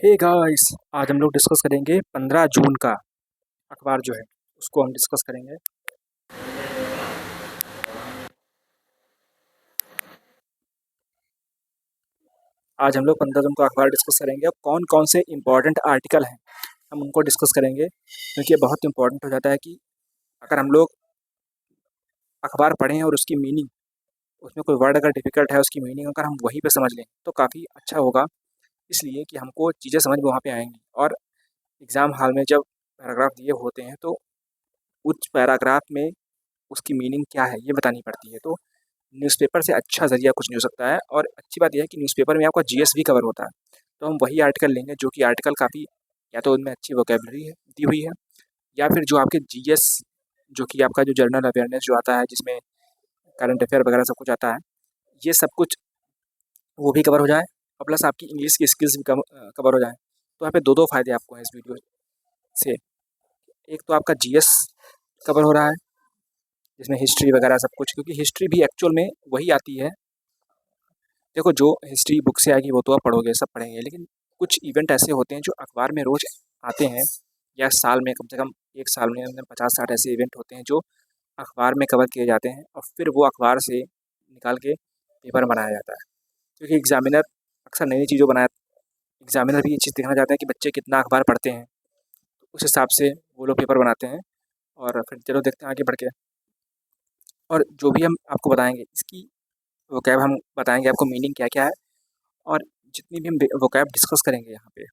Hey guys, आज हम लोग डिस्कस करेंगे 15 जून का अखबार जो है उसको हम डिस्कस करेंगे। आज हम लोग 15 जून का अखबार डिस्कस करेंगे और कौन कौन से इम्पोर्टेंट आर्टिकल हैं हम उनको डिस्कस करेंगे, क्योंकि ये बहुत इंपॉर्टेंट हो जाता है कि अगर हम लोग अखबार पढ़ें और उसकी मीनिंग, उसमें कोई वर्ड अगर डिफ़िकल्ट है उसकी मीनिंग अगर हम वहीं पे समझ लें तो काफ़ी अच्छा होगा। इसलिए कि हमको चीज़ें समझ में वहाँ पे आएँगी। और एग्ज़ाम हॉल में जब पैराग्राफ दिए होते हैं तो उस पैराग्राफ में उसकी मीनिंग क्या है ये बतानी पड़ती है। तो न्यूज़पेपर से अच्छा ज़रिया कुछ नहीं हो सकता है। और अच्छी बात ये है कि न्यूज़पेपर में आपका जीएस भी कवर होता है। तो हम वही आर्टिकल लेंगे जो कि आर्टिकल काफ़ी, या तो उनमें अच्छी वोकैबुलरी है दी हुई है, या फिर जो आपके जीएस, जो कि आपका जो जनरल अवेयरनेस जो आता है जिसमें करंट अफेयर वगैरह सब कुछ आता है, ये सब कुछ वो भी कवर हो जाए और प्लस आपकी इंग्लिश की स्किल्स भी कवर हो जाए। तो यहाँ पे दो दो फायदे आपको हैं इस वीडियो से। एक तो आपका जीएस कवर हो रहा है जिसमें हिस्ट्री वगैरह सब कुछ, क्योंकि हिस्ट्री भी एक्चुअल में वही आती है। देखो, जो हिस्ट्री बुक से आएगी वो तो आप पढ़ोगे, सब पढ़ेंगे, लेकिन कुछ इवेंट ऐसे होते हैं जो अखबार में रोज़ आते हैं, या साल में कम से कम एक साल में 50-60 ऐसे इवेंट होते हैं जो अखबार में कवर किए जाते हैं और फिर वो अखबार से निकाल के पेपर बनाया जाता है। क्योंकि एग्जामिनर अक्सर नई नई चीज़ों बनाया, एग्जामिनर भी ये चीज़ देखना चाहता है कि बच्चे कितना अखबार पढ़ते हैं, उस हिसाब से वो लोग पेपर बनाते हैं। और फिर चलो देखते हैं आगे बढ़ के। और जो भी हम आपको बताएंगे इसकी वोकैब हम बताएंगे आपको मीनिंग क्या क्या है। और जितनी भी हम वोकैब डिस्कस करेंगे यहाँ पे,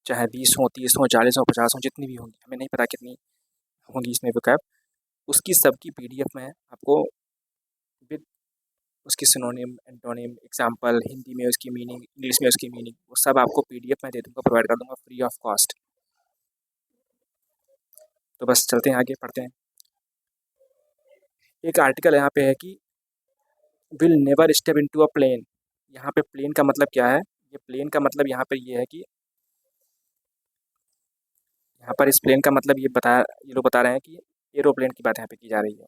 चाहे 20 हो, 30 हो, 40 हो, 50 हो, जितनी भी होंगी, हमें नहीं पता कितनी होंगी इसमें वोकैब, उसकी सबकी पीडीएफ में आपको विद उसकी सिनोनिम, एंटोनिम, एग्जाम्पल, हिंदी में उसकी मीनिंग, इंग्लिश में उसकी मीनिंग, वो सब आपको पीडीएफ में दे दूंगा, प्रोवाइड कर दूंगा फ्री ऑफ कॉस्ट। तो बस चलते हैं आगे पढ़ते हैं। एक आर्टिकल यहाँ पे है कि will never step into a plane. यहाँ पे प्लेन का मतलब क्या है? ये प्लेन का मतलब यहाँ पे ये है कि यहाँ पर इस प्लेन का मतलब ये लोग बता रहे हैं कि एरोप्लेन की बात यहाँ पे की जा रही है।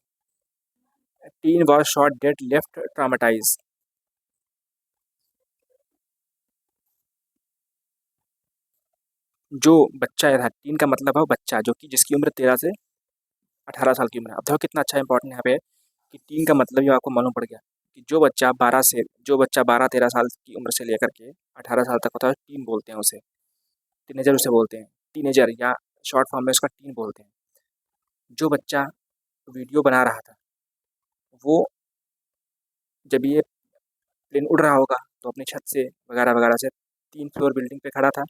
Tin was shot dead left traumatise. जो बच्चा है, टीन का मतलब है बच्चा, जो कि जिसकी उम्र 13 से 18 साल की उम्र है। अब देखो कितना अच्छा इंपॉर्टेंट यहाँ पे है कि टीन का मतलब ये आपको मालूम पड़ गया कि जो बच्चा 12-13 साल की उम्र से लेकर के 18 साल तक होता है, टीन बोलते हैं उसे। टीनेजर उसे बोलते हैं, टीनेजर, या शॉर्ट फॉर्म में उसका टीन बोलते हैं। जो बच्चा वीडियो बना रहा था, वो जब ये प्लेन उड़ रहा होगा तो अपनी छत से वगैरह वगैरह से 3 फ्लोर बिल्डिंग पे खड़ा था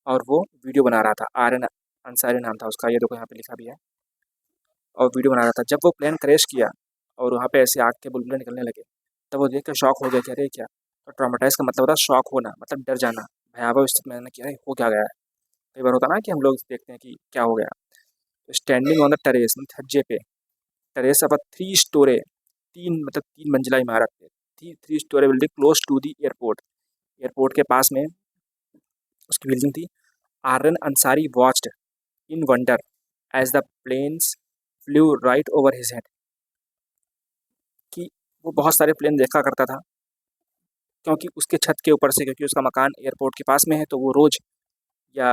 और वो वीडियो बना रहा था। आर्यन अंसारी नाम था उसका, ये देखो यहाँ पे लिखा भी है। और वीडियो बना रहा था जब वो प्लेन क्रैश किया और वहाँ पे ऐसे आग के बुलबुले निकलने लगे, तब वो देख कर शॉक हो गया कि अरे क्या। तो ट्रॉमेटाइज का मतलब होता है शॉक होना, मतलब डर जाना, भयावह स्थिति में आना कि अरे हो क्या गया है। कई बार होता ना कि हम लोग देखते हैं कि क्या हो गया। तो स्टैंडिंग ऑन द टेरेस, छज्जे पे, टेरेस ऑफ अ 3 स्टोरे, मतलब 3 मंजिला इमारत है, थी 3 storey building close to the airport. Airport के पास में उसकी बिल्डिंग थी। Aryan Ansari watched in wonder as the planes flew right over his head. कि वो बहुत सारे प्लेन देखा करता था, क्योंकि उसके छत के ऊपर से, क्योंकि उसका मकान एयरपोर्ट के पास में है, तो वो रोज़, या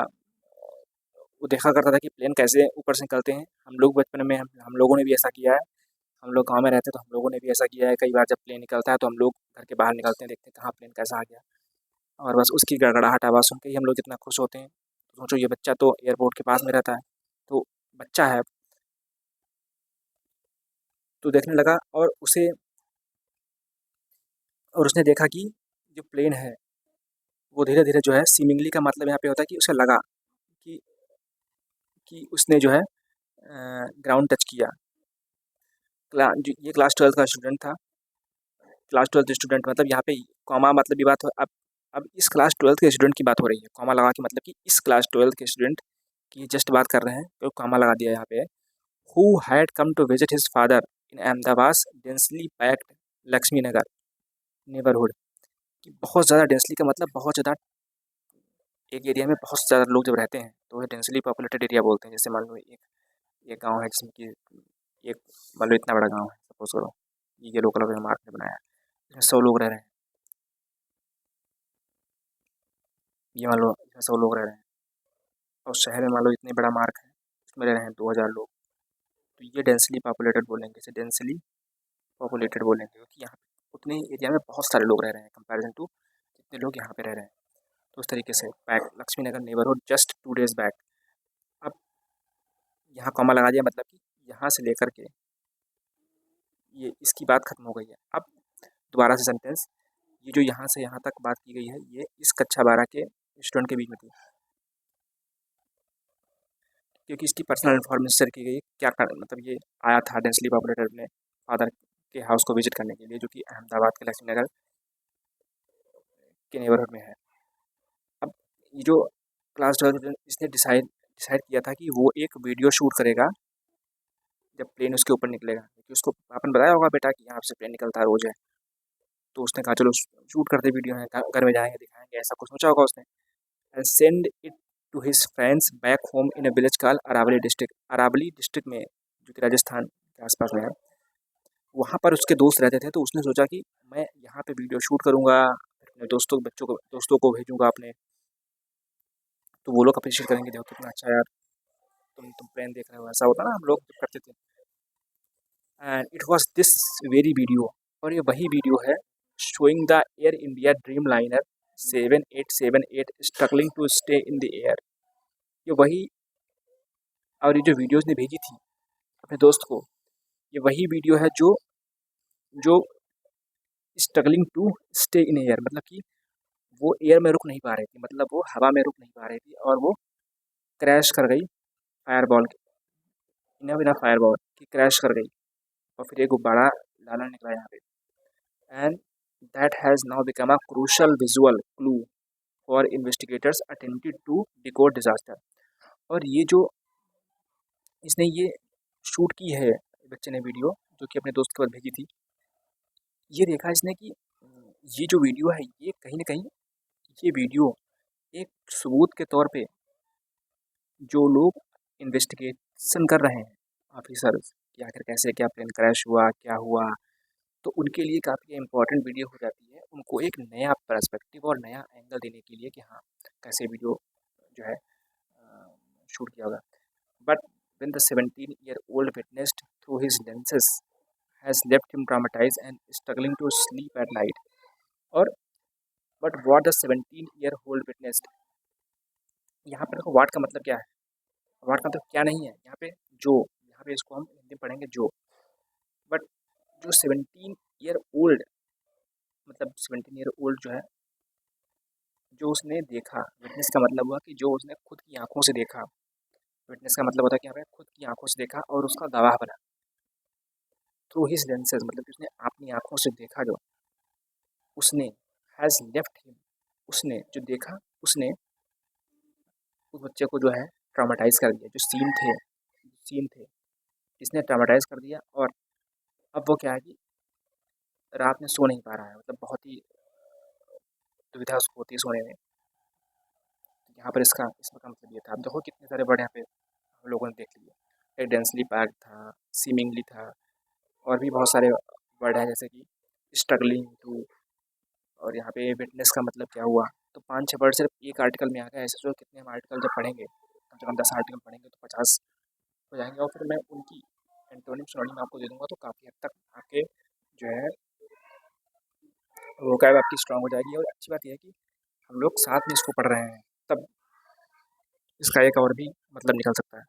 वो देखा करता था कि प्लेन कैसे ऊपर से निकलते हैं। हम लोग बचपन में हम लोगों ने भी ऐसा किया है। हम लोग गाँव में रहते हैं तो हम लोगों ने भी ऐसा किया है। कई बार जब प्लेन निकलता है तो हम लोग घर के बाहर निकलते हैं, देखते हैं कहाँ प्लेन कैसा आ गया, और बस उसकी गड़गड़ाहट आवाज़ सुन के ही हम लोग इतना खुश होते हैं। तो सोचो ये बच्चा तो एयरपोर्ट के पास में रहता है, तो बच्चा है, तो देखने लगा और उसने देखा कि जो प्लेन है वो धीरे-धीरे जो है, सीमिंगली का मतलब यहाँ पे होता है कि उसे लगा कि उसने जो है ग्राउंड टच किया। ये क्लास 12 का स्टूडेंट था। क्लास 12 स्टूडेंट मतलब यहाँ पे कॉमा मतलब ये बात हो, अब इस क्लास 12 के स्टूडेंट की बात हो रही है। कॉमा लगा के मतलब कि इस क्लास 12 के स्टूडेंट की जस्ट बात कर रहे हैं, तो कॉमा लगा दिया यहाँ पे। Who had come to visit his father in Ahmedabad densely packed Lakshmi Nagar neighbourhood. कि बहुत ज़्यादा डेंसली का मतलब बहुत ज़्यादा, एक एरिया में बहुत ज़्यादा लोग जब रहते हैं तो डेंसली पॉपुलेटेड एरिया बोलते हैं। जैसे मान लो एक गाँव है जिसमें कि एक, मान लो इतना बड़ा गाँव है, सपोज करो ये येलो कलर का मार्क ने बनाया है, इसमें 100 लोग रह रहे हैं। ये मान लो इसमें 100 लोग रह रहे हैं और शहर में मान लो इतने बड़ा मार्ग है, उसमें रह रहे हैं 2000 लोग, तो ये डेंसली पॉपुलेटेड बोलेंगे, इसे डेंसली पॉपुलेटेड बोलेंगे, क्योंकि यहाँ पे उतने एरिया में बहुत सारे लोग रह रहे हैं कंपैरिजन टू जितने लोग यहाँ पे रह रहे हैं। तो उस तरीके से back Lakshmi Nagar neighbourhood just 2 days back. अब यहाँ कॉमा लगा दिया, मतलब कि यहाँ से लेकर के ये इसकी बात खत्म हो गई है। अब दोबारा से सेंटेंस, ये जो यहाँ से यहाँ तक बात की गई है ये इस कक्षा 12 के स्टूडेंट के बीच में थी, क्योंकि इसकी पर्सनल इन्फॉर्मेशन शेयर की गई। क्या मतलब ये आया था डेंसली पॉपुलेटेड अपने फादर के हाउस को विजिट करने के लिए, जो कि अहमदाबाद के लक्ष्मी नगर के नेबरहुड में है। अब ये जो क्लास 12 इसने डिसाइड डिसाइड किया था कि वो एक वीडियो शूट करेगा जब प्लेन उसके ऊपर निकलेगा, क्योंकि उसको आपने बताया होगा बेटा कि यहाँ से प्लेन निकलता है रोज है। तो उसने कहा चलो शूट करते वीडियो है, घर में जाएंगे दिखाएंगे, ऐसा कुछ सोचा होगा उसने। And send it to his friends back home in a village call Aravalli district. Aravalli district में, जो कि राजस्थान के आसपास में है, वहाँ पर उसके दोस्त रहते थे। तो उसने सोचा कि मैं यहाँ पे वीडियो शूट करूँगा, अपने दोस्तों को भेजूँगा अपने, तो वो लोग अप्रिशिएट करेंगे, देखो कितना अच्छा यार तुम प्लेन देख रहे हो, ऐसा होता ना हम लोग करते थे। And it was this very video, और ये वही वीडियो है showing the Air India Dreamliner 7878 struggling to stay in the air. ये वही, और ये जो वीडियोस ने भेजी थी अपने दोस्त को, ये वही वीडियो है जो जो struggling to stay in air, मतलब कि वो एयर में रुक नहीं पा रही थी, मतलब वो हवा में रुक नहीं पा रही थी और वो क्रैश कर गई फायर बॉल बिना बिना फायर बॉल की क्रैश कर गई, और फिर एक गुब्बारा लाला निकला यहाँ पे। And that has now become a crucial visual clue for investigators attempted to decode disaster. और ये जो इसने ये शूट की है बच्चे ने वीडियो, जो कि अपने दोस्त के पास भेजी थी, ये देखा इसने कि ये जो वीडियो है ये कहीं ना कहीं, ये वीडियो एक सबूत के तौर पे जो लोग इन्वेस्टिगेशन कर रहे हैं ऑफिसर्स कि आखिर कैसे क्या प्लेन क्रैश हुआ क्या हुआ, तो उनके लिए काफ़ी इम्पोर्टेंट वीडियो हो जाती है, उनको एक नया पर्सपेक्टिव और नया एंगल देने के लिए कि हाँ कैसे वीडियो जो है शूट किया होगा। But when the 17-year-old witnessed through his lenses has left him traumatized and struggling to sleep at night। और but what the 17-year-old witnessed, यहाँ पर देखो वाट का मतलब क्या है, वाट का मतलब क्या नहीं है यहाँ पे, जो, यहाँ पे इसको हम हिंदी में पढ़ेंगे जो। बट जो 17 ईयर ओल्ड, मतलब 17 ईयर ओल्ड जो है, जो उसने देखा, विटनेस का मतलब हुआ कि जो उसने खुद की आंखों से देखा। विटनेस का मतलब होता है कि हमें खुद की आंखों से देखा और उसका गवाह बना। थ्रू हिज लेंसेज मतलब कि उसने अपनी आंखों से देखा, जो उसने हैज़ लेफ्ट हिम, उसने जो देखा उसने उस बच्चे को जो है ट्रामाटाइज कर दिया। जो सीन थे इसने ट्रामाटाइज कर दिया। और अब वो क्या है कि रात में सो नहीं पा रहा है, मतलब बहुत ही दुविधा उसको होती है सोने में। यहाँ पर इसका मतलब ये था। अब देखो कितने सारे वर्ड यहाँ पे हम लोगों ने देख लिए, एक डेंसली पैक्ड था, सीमिंगली था, और भी बहुत सारे वर्ड हैं जैसे कि स्ट्रगलिंग टू, और यहाँ पे विटनेस का मतलब क्या हुआ। तो 5-6 वर्ड सिर्फ एक आर्टिकल में आ गया। ऐसे जो कितने हम आर्टिकल जब पढ़ेंगे, कम से कम 10 आर्टिकल पढ़ेंगे तो 50 हो जाएंगे, और फिर मैं उनकी एंटोनिम सिनोनिम आपको दे दूंगा, तो काफ़ी हद तक आपके जो है वोकैब आपकी स्ट्रांग हो जाएगी। और अच्छी बात यह है कि हम लोग साथ में इसको पढ़ रहे हैं, तब इसका एक और भी मतलब निकल सकता है।